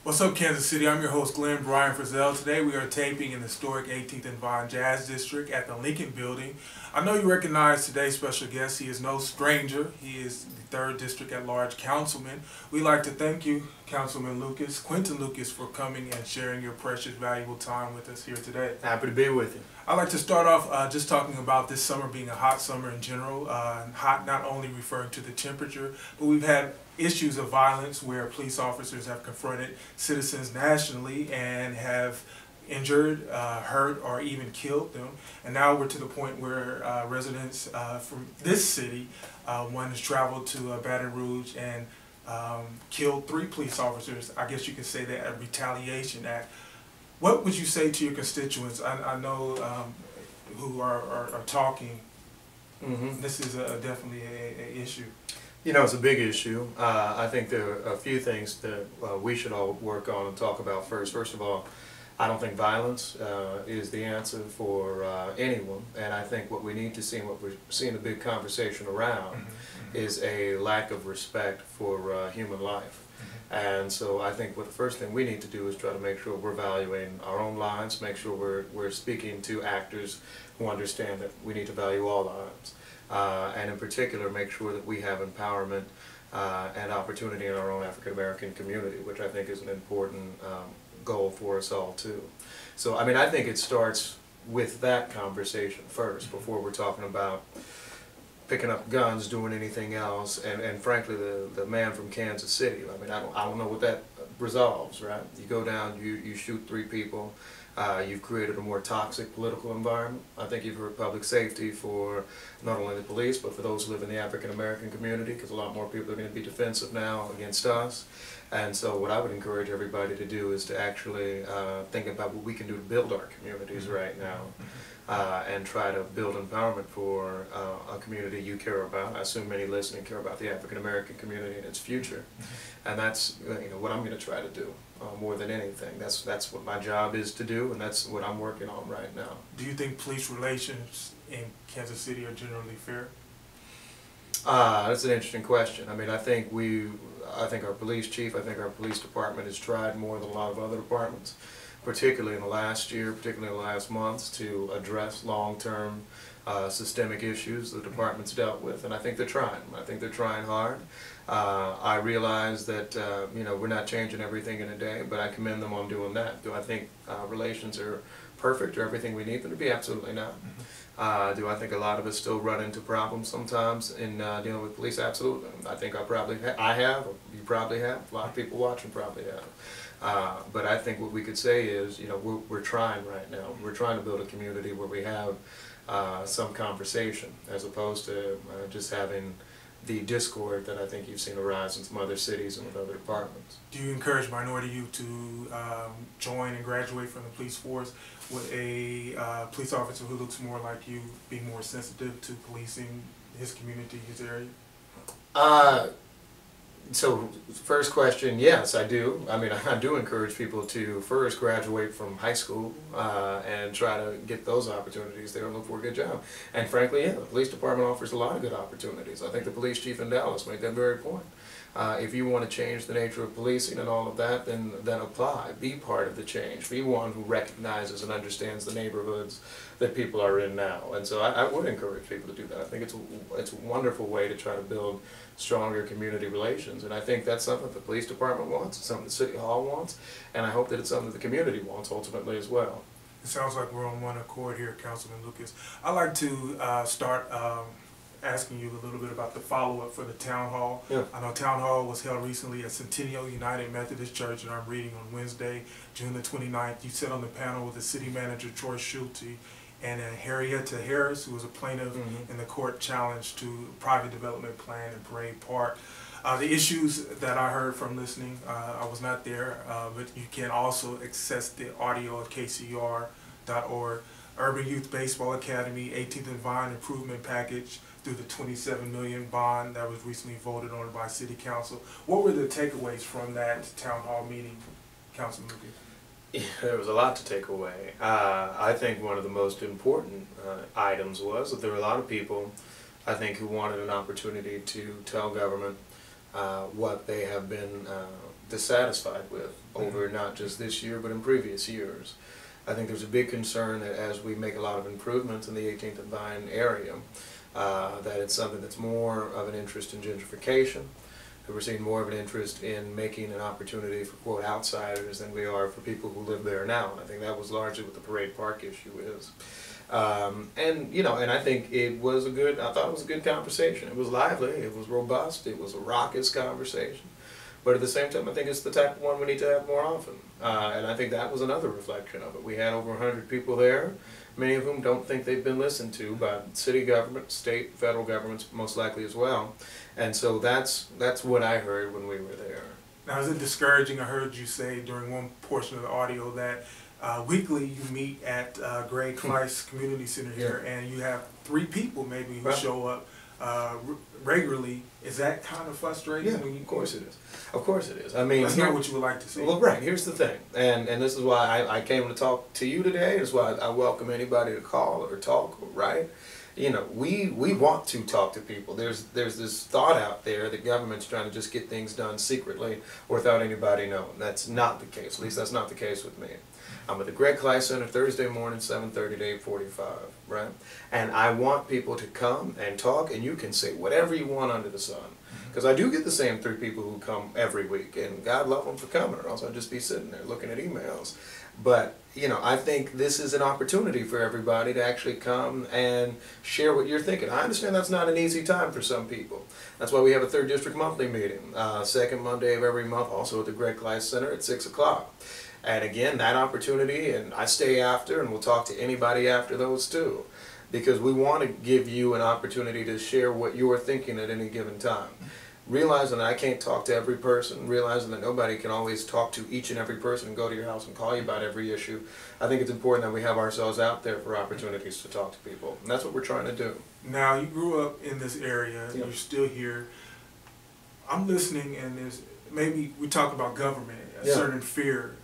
What's up, Kansas City? I'm your host, Glenn Brian Frizzell. Today we are taping in the historic 18th and Vine Jazz District at the Lincoln Building. I know you recognize today's special guest. He is no stranger. He is the 3rd District at Large Councilman. We'd like to thank you, Councilman Quinton Lucas, for coming and sharing your precious, valuable time with us here today. Happy to be with you. I'd like to start off just talking about this summer being a hot summer in general. Hot not only referring to the temperature, but we've had issues of violence where police officers have confronted citizens nationally and have injured, hurt, or even killed them. And now we're to the point where residents from this city, one has traveled to Baton Rouge and killed 3 police officers. I guess you could say that a retaliation act. What would you say to your constituents? I know who are talking. This is definitely an issue. You know, it's a big issue. I think there are a few things that we should all work on and talk about first. First of all, I don't think violence is the answer for anyone, and I think what we need to see and what we're seeing a big conversation around is a lack of respect for human life. And so I think what the first thing we need to do is try to make sure we're valuing our own lives, make sure we're speaking to actors who understand that we need to value all lives. And in particular, make sure that we have empowerment and opportunity in our own African American community, which I think is an important goal for us all too. So I mean, I think it starts with that conversation first before we're talking about picking up guns, doing anything else, and frankly, the man from Kansas City, I mean, I don't know what that resolves, right? You go down, you shoot 3 people, you've created a more toxic political environment. I think you've hurt public safety for not only the police, but for those who live in the African American community, because a lot more people are going to be defensive now against us. And so what I would encourage everybody to do is to actually think about what we can do to build our communities right now. And try to build empowerment for a community you care about. I assume many listening care about the African American community and its future, and that's what I'm going to try to do more than anything. That's what my job is to do, and that's what I'm working on right now. Do you think police relations in Kansas City are generally fair? That's an interesting question. I mean, I think our police chief, I think our police department has tried more than a lot of other departments, particularly in the last year, particularly in the last months, to address long-term systemic issues the department's dealt with, and I think they're trying. I think they're trying hard. I realize that we're not changing everything in a day, but I commend them on doing that. Do I think relations are perfect or everything we need them to be? Absolutely not. Do I think a lot of us still run into problems sometimes in dealing with police? Absolutely. I think I have, you probably have, a lot of people watching probably have. But I think what we could say is, we're trying right now. We're trying to build a community where we have some conversation, as opposed to just having the discord that I think you've seen arise in some other cities and with other departments. Do you encourage minority youth to join and graduate from the police force with a police officer who looks more like you, being more sensitive to policing his community, his area? So, first question, yes, I do. I mean, I do encourage people to first graduate from high school and try to get those opportunities there and look for a good job. And frankly, yeah, the police department offers a lot of good opportunities. I think the police chief in Dallas made that very point. If you want to change the nature of policing and all of that, then apply. Be part of the change. Be one who recognizes and understands the neighborhoods that people are in now. And so I would encourage people to do that. I think it's a wonderful way to try to build stronger community relations. And I think that's something that the police department wants, it's something the City Hall wants, and I hope that it's something that the community wants ultimately as well. It sounds like we're on one accord here, Councilman Lucas. I'd like to start asking you a little bit about the follow-up for the town hall. Yeah. I know town hall was held recently at Centennial United Methodist Church, and I'm reading on Wednesday, June the 29th. You sat on the panel with the city manager, Troy Schulte, and Harrietta Harris, who was a plaintiff in the court challenge to private development plan in Parade Park. The issues that I heard from listening, I was not there, but you can also access the audio at kcr.org. Urban Youth Baseball Academy, 18th and Vine Improvement Package through the $27 million bond that was recently voted on by City Council. What were the takeaways from that town hall meeting, Councilman Lucas? Yeah, there was a lot to take away. I think one of the most important items was that there were a lot of people, I think, who wanted an opportunity to tell government what they have been dissatisfied with over not just this year but in previous years. I think there's a big concern that as we make a lot of improvements in the 18th and Vine area, that it's something that's more of an interest in gentrification. That we're seeing more of an interest in making an opportunity for, quote, outsiders than we are for people who live there now. And I think that was largely what the Parade Park issue is. And, you know, and I think it was a good, I thought it was a good conversation. It was lively, it was robust, it was a raucous conversation. But at the same time, I think it's the type of one we need to have more often. And I think that was another reflection of it. We had over 100 people there, many of whom don't think they've been listened to by city government, state, federal governments, most likely as well. And so that's what I heard when we were there. Now, is it discouraging? I heard you say during one portion of the audio that weekly you meet at Greg Kleiss Community Center here, and you have 3 people maybe who show up regularly. Is that kind of frustrating? Yeah, of course it is. Of course it is. I mean, that's not what you would like to see. Well, right. Here's the thing, and this is why I came to talk to you today. This is why I welcome anybody to call or talk or write. You know, we want to talk to people. There's this thought out there that government's trying to just get things done secretly or without anybody knowing. That's not the case. At least that's not the case with me. I'm at the Greg Kleiss Center Thursday morning, 7:30 to 8:45, right? And I want people to come and talk, and you can say whatever you want under the sun. Because I do get the same 3 people who come every week, and God love them for coming, or else I'd just be sitting there looking at emails. But, you know, I think this is an opportunity for everybody to actually come and share what you're thinking. I understand that's not an easy time for some people. That's why we have a 3rd District monthly meeting, second Monday of every month, also at the Greg Kleiss Center at 6 o'clock. And again, that opportunity, and I stay after, and we'll talk to anybody after those too. Because we want to give you an opportunity to share what you're thinking at any given time. Realizing that I can't talk to every person, realizing that nobody can always talk to each and every person and go to your house and call you about every issue, I think it's important that we have ourselves out there for opportunities to talk to people. And that's what we're trying to do. Now, you grew up in this area, Yep. You're still here. I'm listening, and there's maybe we talk about government, a certain fear.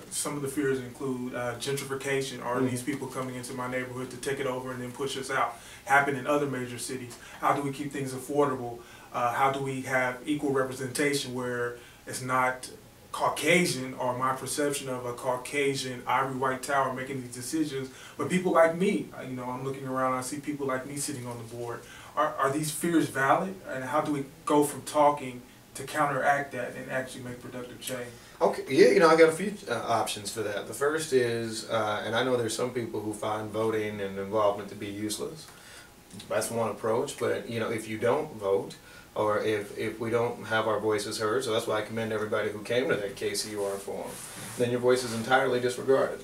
Some of the fears include gentrification. Are these people coming into my neighborhood to take it over and then push us out? Happen in other major cities. How do we keep things affordable? How do we have equal representation where it's not Caucasian or my perception of a Caucasian ivory white tower making these decisions, but people like me? You know, I'm looking around, I see people like me sitting on the board. Are these fears valid? And how do we go from talking to counteract that and actually make productive change? Okay, yeah, you know, I got a few options for that. The first is, and I know there's some people who find voting and involvement to be useless. That's one approach, but you know, if you don't vote, or if we don't have our voices heard, so that's why I commend everybody who came to that KCUR forum, then your voice is entirely disregarded.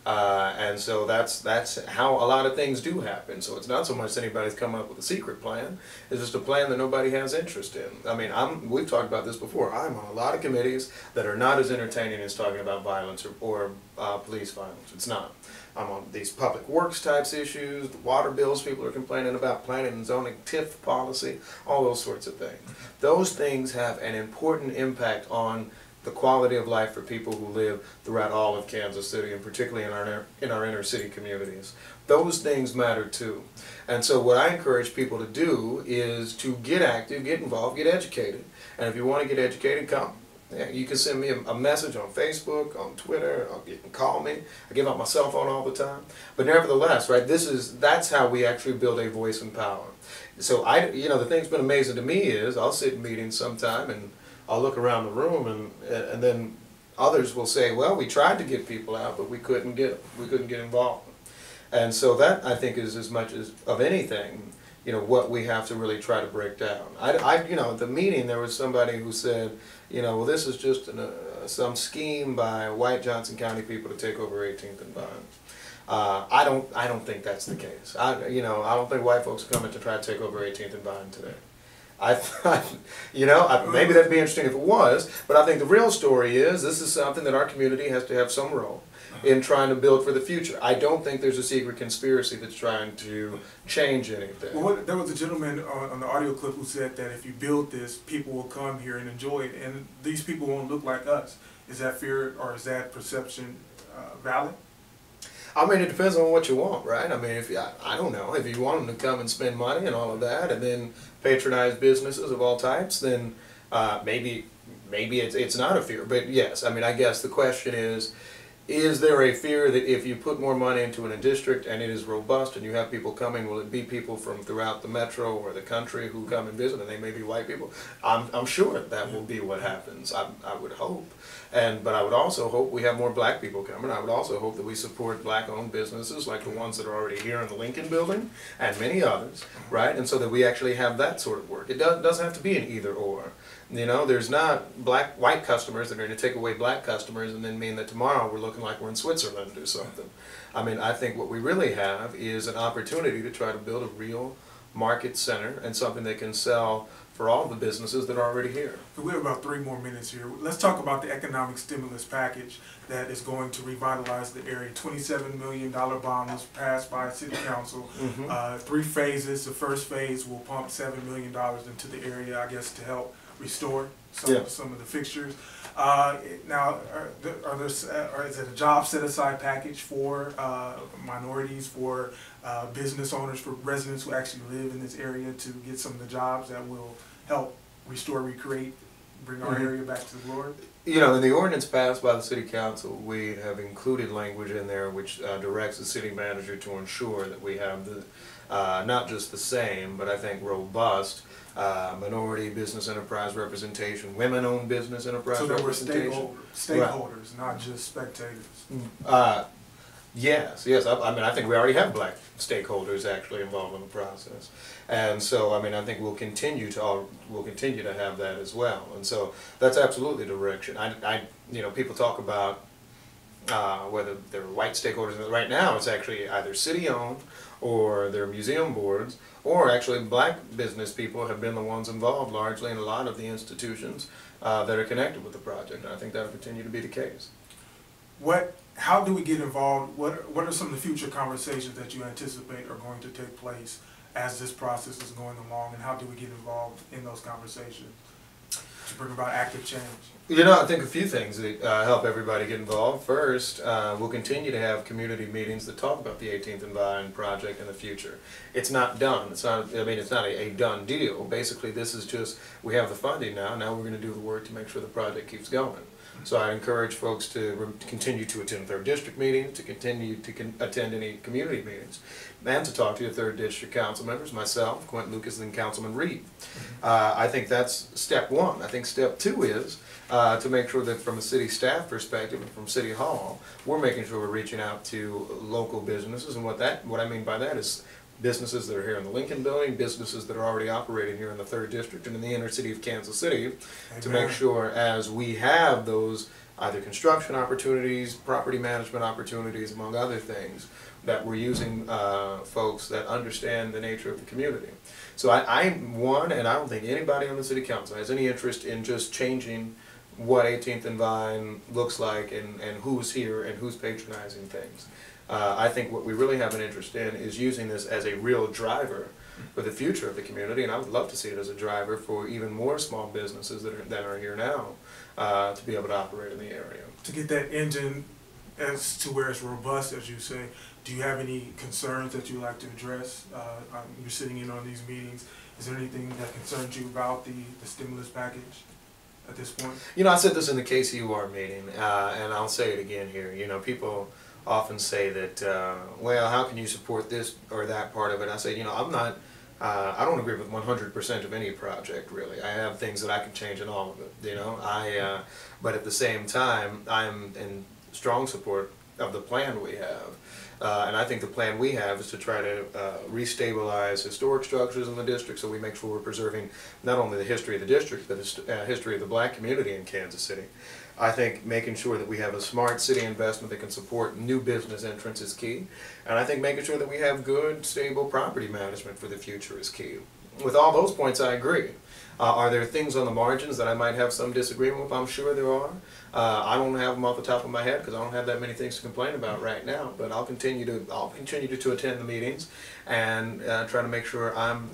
And so that's how a lot of things do happen. So it's not so much anybody's come up with a secret plan, it's just a plan that nobody has interest in. I mean, we've talked about this before, I'm on a lot of committees that are not as entertaining as talking about violence or police violence. It's not. I'm on these public works types issues, the water bills people are complaining about, planning and zoning, TIF policy, all those sorts of things. Those things have an important impact on the quality of life for people who live throughout all of Kansas City, and particularly in our inner city communities. Those things matter too. And so what I encourage people to do is to get active, get involved, get educated. And if you want to get educated, come. Yeah, you can send me a message on Facebook, on Twitter, or you can call me. I give out my cell phone all the time. But nevertheless, right, that's how we actually build a voice and power. So you know, the thing's been amazing to me is I'll sit in meetings sometime and I'll look around the room and then others will say, well, we tried to get people out, but we couldn't get involved. And so that, I think, is as much as of anything, you know, what we have to really try to break down. You know, at the meeting there was somebody who said, you know, well, this is just some scheme by white Johnson County people to take over 18th and Vine. I don't think that's the case. You know, I don't think white folks are coming to try to take over 18th and Vine today. You know, maybe that'd be interesting if it was, but I think the real story is this is something that our community has to have some role in trying to build for the future. I don't think there's a secret conspiracy that's trying to change anything. Well, there was a gentleman on the audio clip who said that if you build this, people will come here and enjoy it, and these people won't look like us. Is that fear or is that perception valid? I mean, it depends on what you want, right? I mean, I don't know, if you want them to come and spend money and all of that, and then patronize businesses of all types, then maybe maybe it's not a fear, but yes, I mean, I guess the question is there a fear that if you put more money into a district and it is robust and you have people coming, will it be people from throughout the metro or the country who come and visit, and they may be white people? I'm sure that will be what happens. I would hope. But I would also hope we have more black people coming. I would also hope that we support black-owned businesses like the ones that are already here in the Lincoln Building and many others, right? And so that we actually have that sort of work. It doesn't have to be an either-or. You know, there's not white customers that are going to take away black customers and then mean that tomorrow we're looking like we're in Switzerland or something. I mean, I think what we really have is an opportunity to try to build a real market center and something that can sell for all the businesses that are already here. We have about 3 more minutes here. Let's talk about the economic stimulus package that is going to revitalize the area. $27 million bond was passed by City Council. 3 phases. The first phase will pump $7 million into the area, I guess, to help restore some of the fixtures. Now, is it a job set-aside package for minorities, for business owners, for residents who actually live in this area to get some of the jobs that will help restore, recreate, bring our area back to the glory? You know, in the ordinance passed by the City Council, we have included language in there which directs the city manager to ensure that we have the not just the same, but I think robust minority business enterprise representation, women-owned business enterprise representation. So there were stakeholders, not just spectators. Yes. I mean, I think we already have black stakeholders actually involved in the process, and so I mean, I think we'll continue to have that as well, and so that's absolutely the direction. You know, people talk about whether they're white stakeholders. Right now, it's actually either city-owned or their museum boards, or actually black business people have been the ones involved largely in a lot of the institutions that are connected with the project, and I think that will continue to be the case. How do we get involved? What are some of the future conversations that you anticipate are going to take place as this process is going along, and how do we get involved in those conversations to bring about active change? You know, I think a few things that help everybody get involved. First, we'll continue to have community meetings that talk about the 18th and Vine project in the future. It's not done. It's not. I mean, it's not a done deal. Basically, this is just, we have the funding now. Now we're going to do the work to make sure the project keeps going. So I encourage folks to continue to attend 3rd District meetings, to continue to attend any community meetings, and to talk to your 3rd District council members, myself, Quinton Lucas, and Councilman Reed. I think that's step 1. I think step 2 is to make sure that from a city staff perspective and from City Hall, we're making sure we're reaching out to local businesses, and what I mean by that is businesses that are here in the Lincoln Building, businesses that are already operating here in the 3rd District and in the inner city of Kansas City, to make sure as we have those either construction opportunities, property management opportunities, among other things, that we're using folks that understand the nature of the community. So I'm one, and I don't think anybody on the City Council has any interest in just changing what 18th and Vine looks like and who's here and who's patronizing things. I think what we really have an interest in is using this as a real driver for the future of the community, and I would love to see it as a driver for even more small businesses that are here now to be able to operate in the area. To get that engine as to where it's robust, as you say, do you have any concerns that you'd like to address? You're sitting in on these meetings. Is there anything that concerns you about the stimulus package at this point? You know, I said this in the KCUR meeting, and I'll say it again here. You know, people often say that, well, how can you support this or that part of it? I say, you know, I don't agree with 100% of any project, really. I have things that I can change in all of it, you know. But at the same time, I'm in strong support of the plan we have. And I think the plan we have is to try to restabilize historic structures in the district, so we make sure we're preserving not only the history of the district, but the history of the black community in Kansas City. I think making sure that we have a smart city investment that can support new business entrance is key. And I think making sure that we have good, stable property management for the future is key. With all those points, I agree. Are there things on the margins that I might have some disagreement with? I'm sure there are. I don't have them off the top of my head because I don't have that many things to complain about right now. But I'll continue to attend the meetings and try to make sure I'm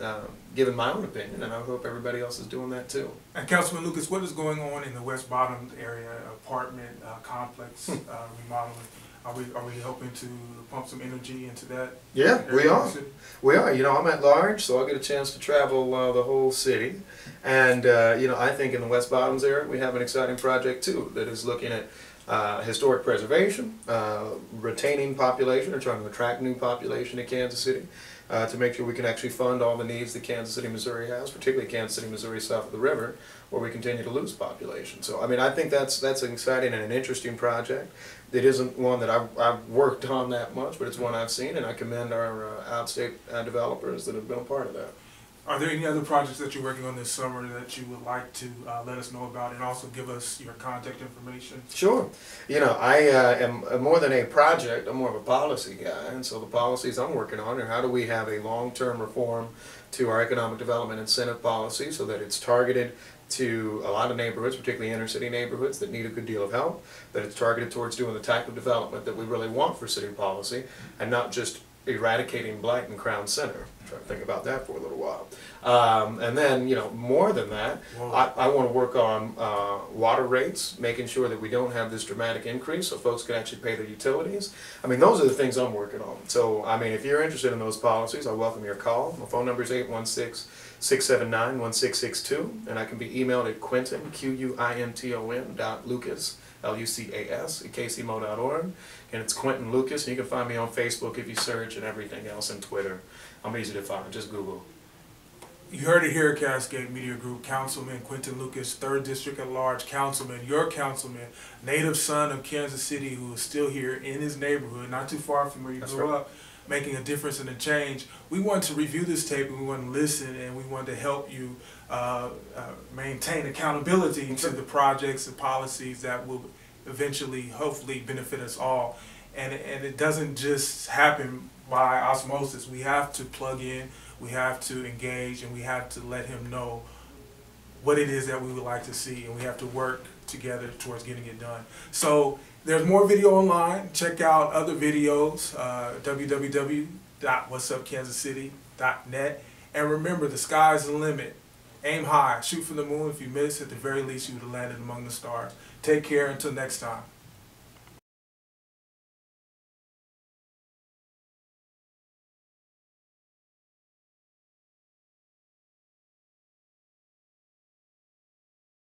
giving my own opinion, and I hope everybody else is doing that too. And Councilman Lucas, what is going on in the West Bottom area apartment complex remodeling? Are we hoping to pump some energy into that? Yeah, we area of are. the city? We are. You know, I'm at large, so I get a chance to travel the whole city. And, you know, I think in the West Bottoms area, we have an exciting project too that is looking at historic preservation, retaining population, or trying to attract new population to Kansas City to make sure we can actually fund all the needs that Kansas City, Missouri has, particularly Kansas City, Missouri south of the river, where we continue to lose population. So, I mean, I think that's an exciting and an interesting project. It isn't one that I've worked on that much, but it's one I've seen, and I commend our outstate developers that have been a part of that. Are there any other projects that you're working on this summer that you would like to let us know about, and also give us your contact information? Sure. You know, I am more than a project, I'm more of a policy guy, and so the policies I'm working on are how do we have a long-term reform to our economic development incentive policy so that it's targeted to a lot of neighborhoods, particularly inner city neighborhoods that need a good deal of help, that it's targeted towards doing the type of development that we really want for city policy, and not just eradicating blight in Crown Center. Try to think about that for a little while. And then, you know, more than that, I want to work on water rates, making sure that we don't have this dramatic increase so folks can actually pay their utilities. I mean, those are the things I'm working on. So, I mean, if you're interested in those policies, I welcome your call. My phone number is 816-679-1662, and I can be emailed at Quinton, Quinton, .Lucas, Lucas, at kcmo.org. And it's Quinton Lucas, and you can find me on Facebook if you search, and everything else, and Twitter. I'm easy to find, just Google. You heard it here at Cascade Media Group. Councilman Quinton Lucas, 3rd District at Large councilman, your councilman, native son of Kansas City, who is still here in his neighborhood, not too far from where you grew up, making a difference and a change. We want to review this tape, and we want to listen, and we want to help you maintain accountability to the projects and policies that will eventually, hopefully, benefit us all. And it doesn't just happen by osmosis. We have to plug in, we have to engage, and we have to let him know what it is that we would like to see, and we have to work together towards getting it done. So there's more video online. Check out other videos, www.whatsupkansascity.net. And remember, the sky's the limit. Aim high, shoot for the moon. If you miss, at the very least, you would have landed among the stars. Take care until next time.